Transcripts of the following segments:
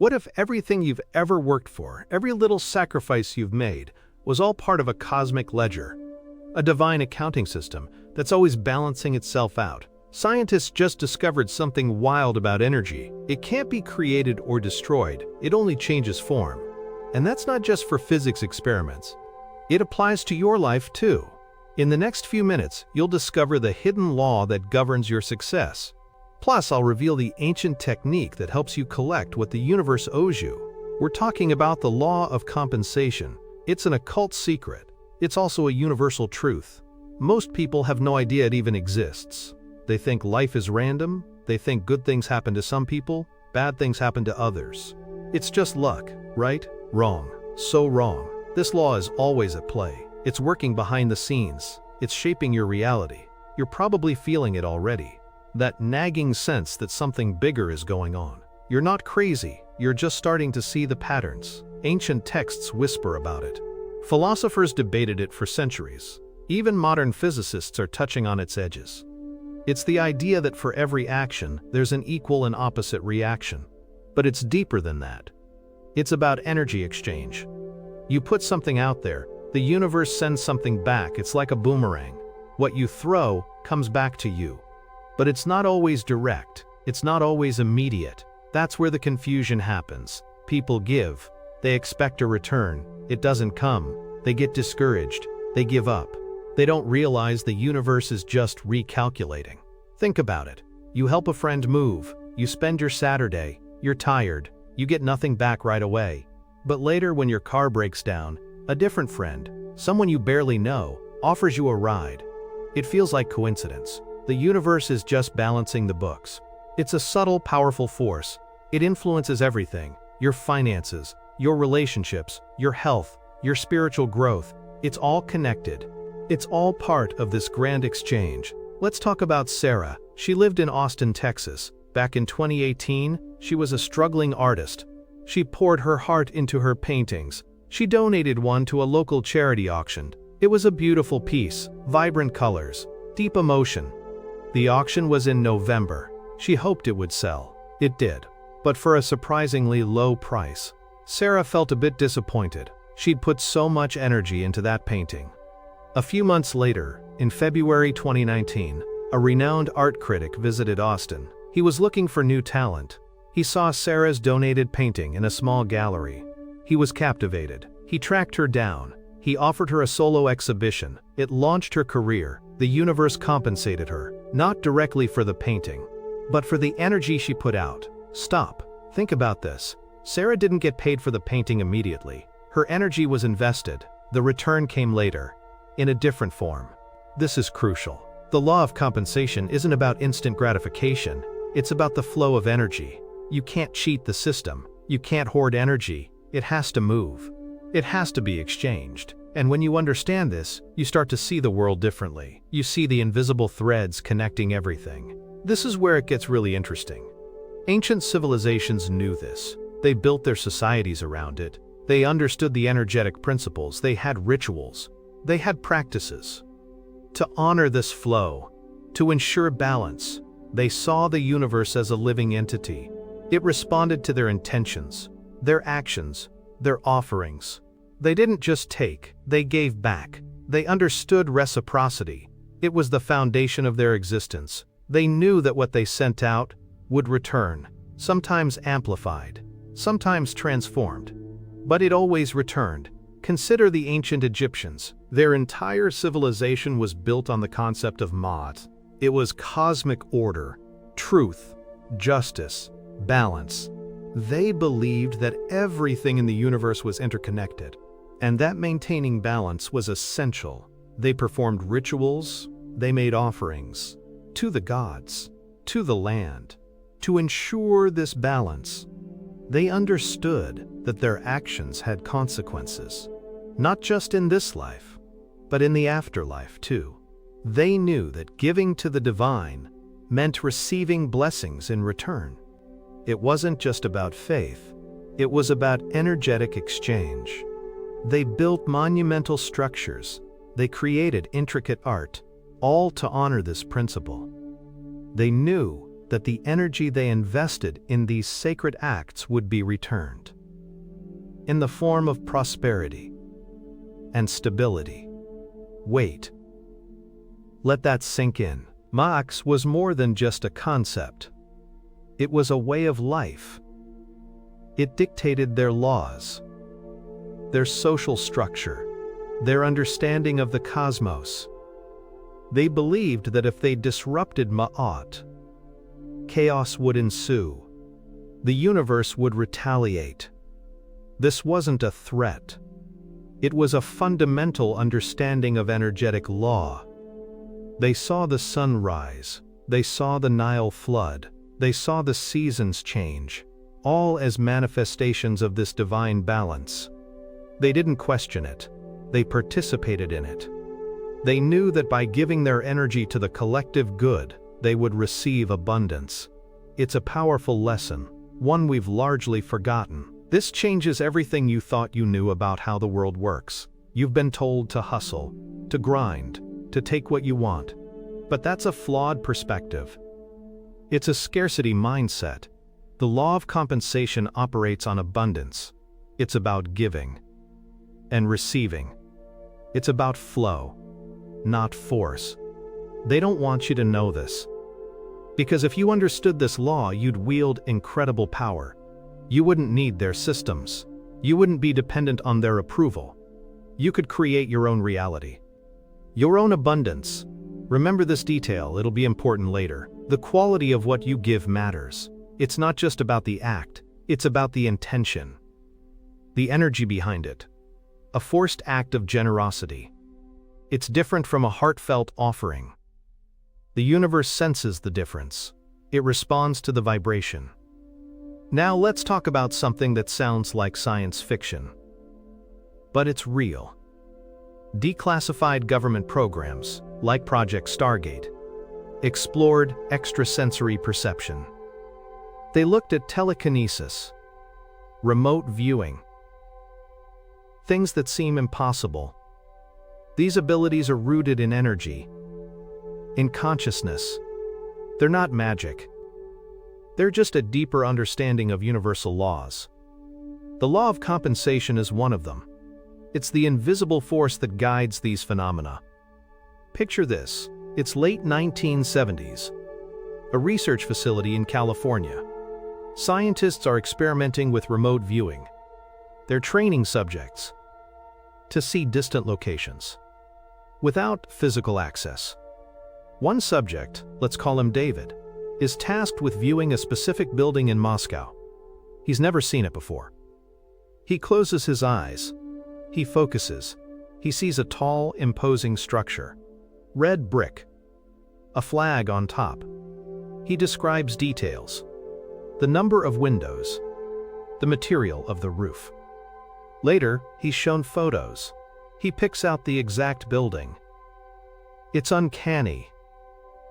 What if everything you've ever worked for, every little sacrifice you've made, was all part of a cosmic ledger? A divine accounting system that's always balancing itself out. Scientists just discovered something wild about energy. It can't be created or destroyed, it only changes form. And that's not just for physics experiments. It applies to your life too. In the next few minutes, you'll discover the hidden law that governs your success. Plus, I'll reveal the ancient technique that helps you collect what the universe owes you. We're talking about the law of compensation. It's an occult secret. It's also a universal truth. Most people have no idea it even exists. They think life is random. They think good things happen to some people, bad things happen to others. It's just luck, right? Wrong. So wrong. This law is always at play. It's working behind the scenes. It's shaping your reality. You're probably feeling it already. That nagging sense that something bigger is going on. You're not crazy. You're just starting to see the patterns. Ancient texts whisper about it. Philosophers debated it for centuries. Even modern physicists are touching on its edges. It's the idea that for every action, there's an equal and opposite reaction. But it's deeper than that. It's about energy exchange. You put something out there, the universe sends something back. It's like a boomerang. What you throw comes back to you. But it's not always direct. It's not always immediate. That's where the confusion happens. People give. They expect a return. It doesn't come. They get discouraged. They give up. They don't realize the universe is just recalculating. Think about it. You help a friend move. You spend your Saturday. You're tired. You get nothing back right away. But later, when your car breaks down, a different friend, someone you barely know, offers you a ride. It feels like coincidence. The universe is just balancing the books. It's a subtle, powerful force. It influences everything. Your finances, your relationships, your health, your spiritual growth. It's all connected. It's all part of this grand exchange. Let's talk about Sarah. She lived in Austin, Texas. Back in 2018, she was a struggling artist. She poured her heart into her paintings. She donated one to a local charity auction. It was a beautiful piece, vibrant colors, deep emotion. The auction was in November. She hoped it would sell. It did, but for a surprisingly low price. Sarah felt a bit disappointed. She'd put so much energy into that painting. A few months later, in February 2019, a renowned art critic visited Austin. He was looking for new talent. He saw Sarah's donated painting in a small gallery. He was captivated. He tracked her down. He offered her a solo exhibition. It launched her career. The universe compensated her, not directly for the painting, but for the energy she put out. Stop. Think about this. Sarah didn't get paid for the painting immediately. Her energy was invested. The return came later, in a different form. This is crucial. The law of compensation isn't about instant gratification. It's about the flow of energy. You can't cheat the system. You can't hoard energy. It has to move. It has to be exchanged. And when you understand this, you start to see the world differently. You see the invisible threads connecting everything. This is where it gets really interesting. Ancient civilizations knew this. They built their societies around it. They understood the energetic principles. They had rituals. They had practices. To honor this flow, to ensure balance, they saw the universe as a living entity. It responded to their intentions, their actions, their offerings. They didn't just take, they gave back. They understood reciprocity. It was the foundation of their existence. They knew that what they sent out would return, sometimes amplified, sometimes transformed. But it always returned. Consider the ancient Egyptians. Their entire civilization was built on the concept of Ma'at. It was cosmic order, truth, justice, balance. They believed that everything in the universe was interconnected, and that maintaining balance was essential. They performed rituals, they made offerings to the gods, to the land, to ensure this balance. They understood that their actions had consequences, not just in this life, but in the afterlife too. They knew that giving to the divine meant receiving blessings in return. It wasn't just about faith, it was about energetic exchange. They built monumental structures, they created intricate art, all to honor this principle. They knew that the energy they invested in these sacred acts would be returned in the form of prosperity and stability. Wait. Let that sink in. Ma'aks was more than just a concept. It was a way of life. It dictated their laws, their social structure, their understanding of the cosmos. They believed that if they disrupted Ma'at, chaos would ensue. The universe would retaliate. This wasn't a threat. It was a fundamental understanding of energetic law. They saw the sun rise. They saw the Nile flood. They saw the seasons change, all as manifestations of this divine balance. They didn't question it. They participated in it. They knew that by giving their energy to the collective good, they would receive abundance. It's a powerful lesson, one we've largely forgotten. This changes everything you thought you knew about how the world works. You've been told to hustle, to grind, to take what you want. But that's a flawed perspective. It's a scarcity mindset. The law of compensation operates on abundance. It's about giving and receiving. It's about flow, not force. They don't want you to know this. Because if you understood this law, you'd wield incredible power. You wouldn't need their systems. You wouldn't be dependent on their approval. You could create your own reality. Your own abundance. Remember this detail, it'll be important later. The quality of what you give matters. It's not just about the act, it's about the intention. The energy behind it. A forced act of generosity. It's different from a heartfelt offering. The universe senses the difference. It responds to the vibration. Now let's talk about something that sounds like science fiction. But it's real. Declassified government programs, like Project Stargate, explored extrasensory perception. They looked at telekinesis, remote viewing, things that seem impossible. These abilities are rooted in energy, in consciousness. They're not magic. They're just a deeper understanding of universal laws. The law of compensation is one of them. It's the invisible force that guides these phenomena. Picture this. It's late 1970s. A research facility in California. Scientists are experimenting with remote viewing. They're training subjects to see distant locations without physical access. One subject, let's call him David, is tasked with viewing a specific building in Moscow. He's never seen it before. He closes his eyes. He focuses. He sees a tall, imposing structure. Red brick. A flag on top. He describes details. The number of windows. The material of the roof. Later, he's shown photos. He picks out the exact building. It's uncanny.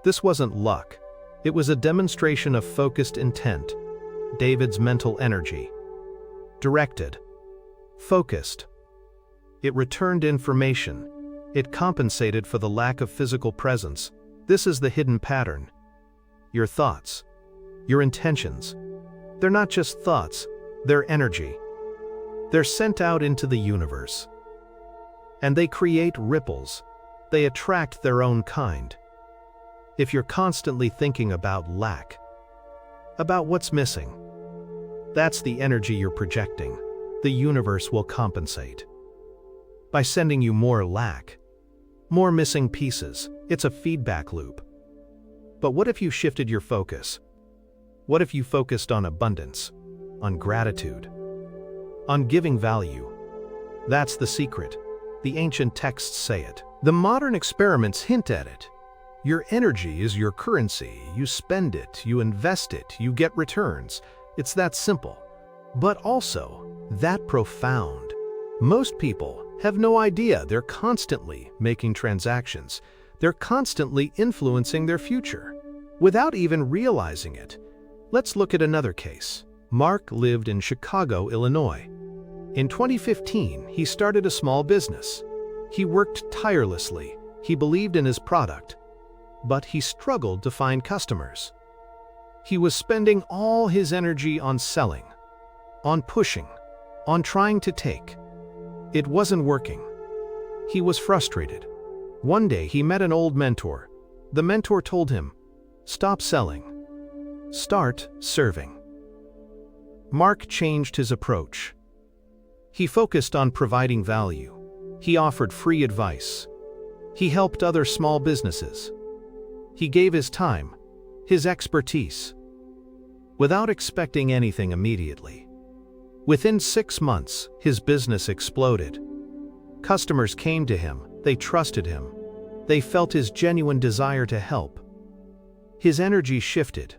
This wasn't luck. It was a demonstration of focused intent. David's mental energy. Directed. Focused. It returned information. It compensated for the lack of physical presence. This is the hidden pattern. Your thoughts. Your intentions. They're not just thoughts, they're energy. They're sent out into the universe. And they create ripples. They attract their own kind. If you're constantly thinking about lack, about what's missing, that's the energy you're projecting. The universe will compensate by sending you more lack, more missing pieces. It's a feedback loop. But what if you shifted your focus? What if you focused on abundance, on gratitude, on giving value? That's the secret. The ancient texts say it. The modern experiments hint at it. Your energy is your currency. You spend it, you invest it, you get returns. It's that simple, but also that profound. Most people have no idea they're constantly making transactions. They're constantly influencing their future without even realizing it. Let's look at another case. Mark lived in Chicago, Illinois. In 2015, he started a small business. He worked tirelessly. He believed in his product, but he struggled to find customers. He was spending all his energy on selling, on pushing, on trying to take. It wasn't working. He was frustrated. One day he met an old mentor. The mentor told him, "Stop selling. Start serving." Mark changed his approach. He focused on providing value. He offered free advice. He helped other small businesses. He gave his time, his expertise, without expecting anything immediately. Within 6 months, his business exploded. Customers came to him, they trusted him. They felt his genuine desire to help. His energy shifted.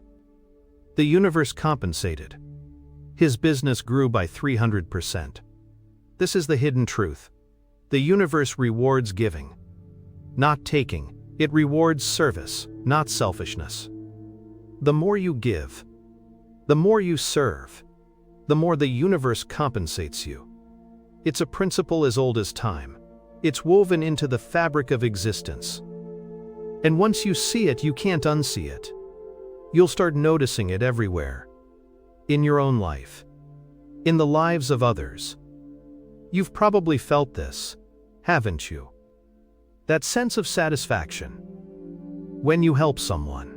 The universe compensated. His business grew by 300%. This is the hidden truth. The universe rewards giving, not taking. It rewards service, not selfishness. The more you give, the more you serve, the more the universe compensates you. It's a principle as old as time. It's woven into the fabric of existence. And once you see it, you can't unsee it. You'll start noticing it everywhere. In your own life. In the lives of others. You've probably felt this, haven't you? That sense of satisfaction. When you help someone.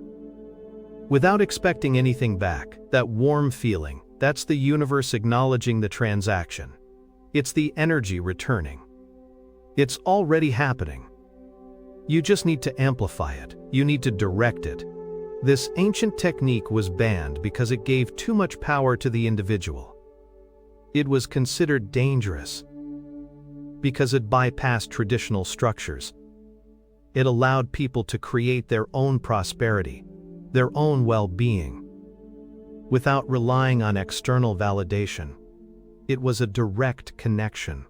Without expecting anything back, that warm feeling, that's the universe acknowledging the transaction. It's the energy returning. It's already happening. You just need to amplify it. You need to direct it. This ancient technique was banned because it gave too much power to the individual. It was considered dangerous because it bypassed traditional structures. It allowed people to create their own prosperity, their own well-being, without relying on external validation. It was a direct connection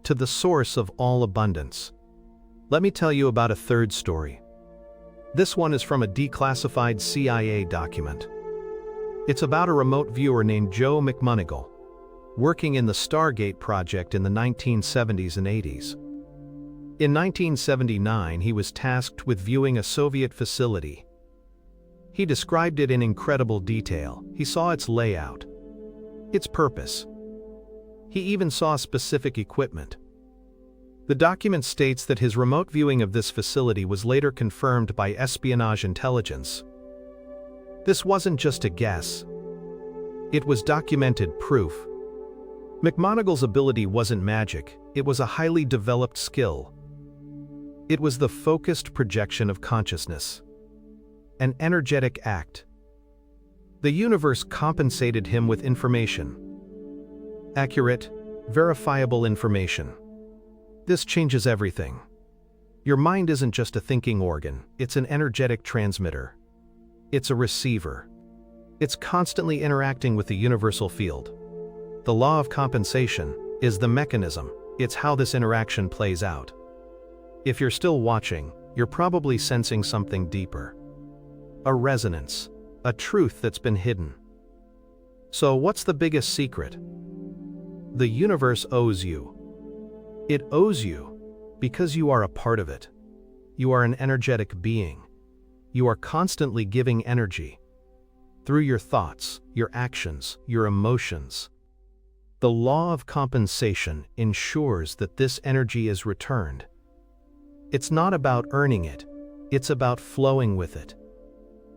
to the source of all abundance. Let me tell you about a third story. This one is from a declassified CIA document. It's about a remote viewer named Joe McMoneagle, working in the Stargate project in the 1970s and 80s. In 1979, he was tasked with viewing a Soviet facility. He described it in incredible detail. He saw its layout, its purpose. He even saw specific equipment. The document states that his remote viewing of this facility was later confirmed by espionage intelligence. This wasn't just a guess. It was documented proof. McMoneagle's ability wasn't magic, it was a highly developed skill. It was the focused projection of consciousness. An energetic act. The universe compensated him with information. Accurate, verifiable information. This changes everything. Your mind isn't just a thinking organ, it's an energetic transmitter. It's a receiver. It's constantly interacting with the universal field. The law of compensation is the mechanism. It's how this interaction plays out. If you're still watching, you're probably sensing something deeper. A resonance, a truth that's been hidden. So what's the biggest secret? The universe owes you. It owes you because you are a part of it. You are an energetic being. You are constantly giving energy through your thoughts, your actions, your emotions. The law of compensation ensures that this energy is returned. It's not about earning it, it's about flowing with it.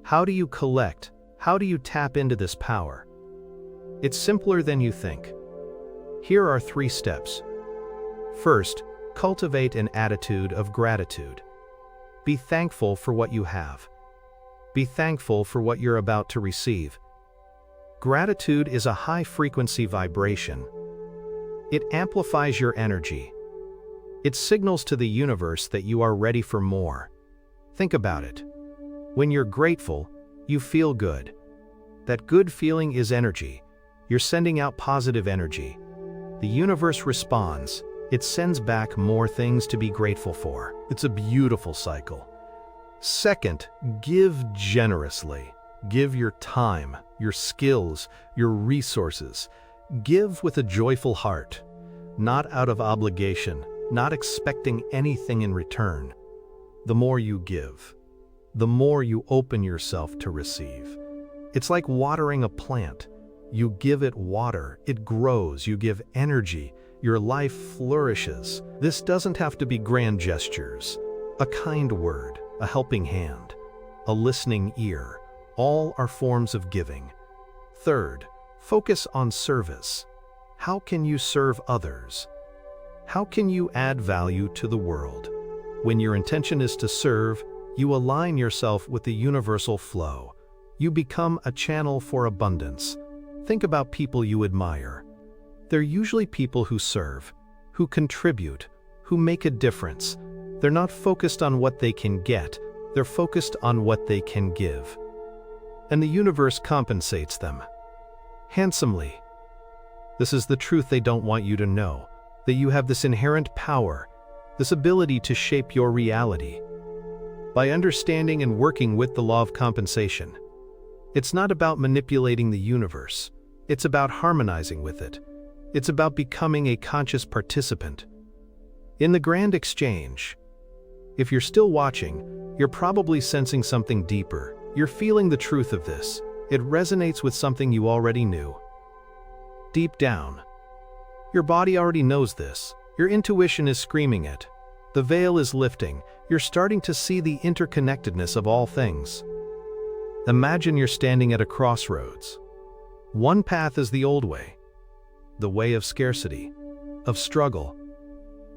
How do you collect? How do you tap into this power? It's simpler than you think. Here are 3 steps. First, cultivate an attitude of gratitude. Be thankful for what you have. Be thankful for what you're about to receive. Gratitude is a high-frequency vibration. It amplifies your energy. It signals to the universe that you are ready for more. Think about it. When you're grateful, you feel good. That good feeling is energy. You're sending out positive energy. The universe responds. It sends back more things to be grateful for. It's a beautiful cycle. Second, give generously. Give your time, your skills, your resources. Give with a joyful heart, not out of obligation, not expecting anything in return. The more you give, the more you open yourself to receive. It's like watering a plant. You give it water, it grows, you give energy, your life flourishes. This doesn't have to be grand gestures. A kind word, a helping hand, a listening ear, all are forms of giving. Third, focus on service. How can you serve others? How can you add value to the world? When your intention is to serve, you align yourself with the universal flow. You become a channel for abundance. Think about people you admire. They're usually people who serve, who contribute, who make a difference. They're not focused on what they can get, they're focused on what they can give. And the universe compensates them handsomely. This is the truth they don't want you to know, that you have this inherent power, this ability to shape your reality. By understanding and working with the law of compensation, it's not about manipulating the universe, it's about harmonizing with it. It's about becoming a conscious participant in the grand exchange. If you're still watching, you're probably sensing something deeper. You're feeling the truth of this. It resonates with something you already knew. Deep down, your body already knows this. Your intuition is screaming it. The veil is lifting. You're starting to see the interconnectedness of all things. Imagine you're standing at a crossroads. One path is the old way, the way of scarcity, of struggle,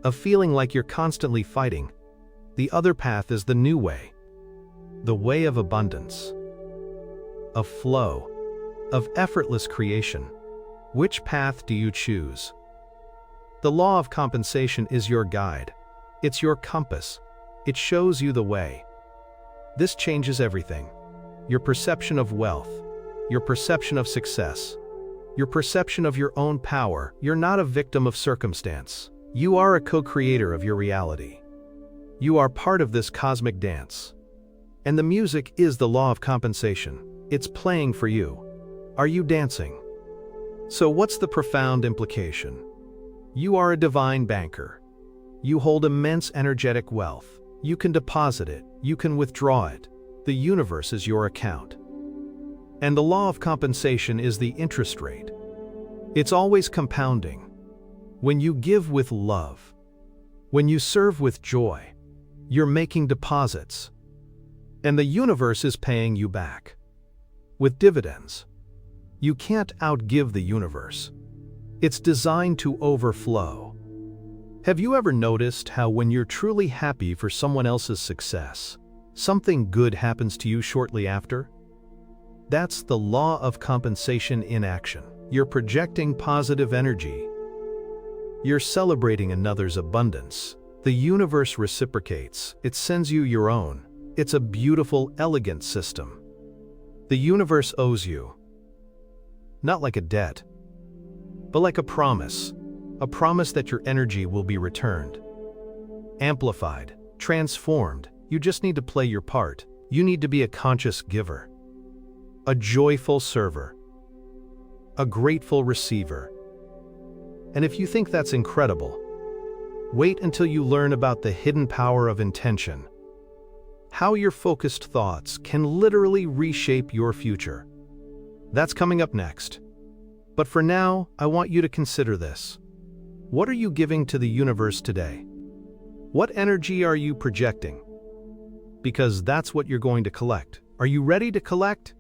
of feeling like you're constantly fighting. The other path is the new way, the way of abundance, of flow, of effortless creation. Which path do you choose? The law of compensation is your guide. It's your compass. It shows you the way. This changes everything. Your perception of wealth, your perception of success, your perception of your own power. You're not a victim of circumstance. You are a co-creator of your reality. You are part of this cosmic dance. And the music is the law of compensation. It's playing for you. Are you dancing? So what's the profound implication? You are a divine banker. You hold immense energetic wealth. You can deposit it. You can withdraw it. The universe is your account. And the law of compensation is the interest rate. It's always compounding. When you give with love, when you serve with joy, you're making deposits. And the universe is paying you back with dividends. You can't outgive the universe. It's designed to overflow. Have you ever noticed how when you're truly happy for someone else's success, something good happens to you shortly after? That's the law of compensation in action. You're projecting positive energy. You're celebrating another's abundance. The universe reciprocates. It sends you your own. It's a beautiful, elegant system. The universe owes you. Not like a debt, but like a promise that your energy will be returned, amplified, transformed. You just need to play your part. You need to be a conscious giver, a joyful server, a grateful receiver. And if you think that's incredible, wait until you learn about the hidden power of intention, how your focused thoughts can literally reshape your future. That's coming up next. But for now, I want you to consider this. What are you giving to the universe today? What energy are you projecting? Because that's what you're going to collect. Are you ready to collect?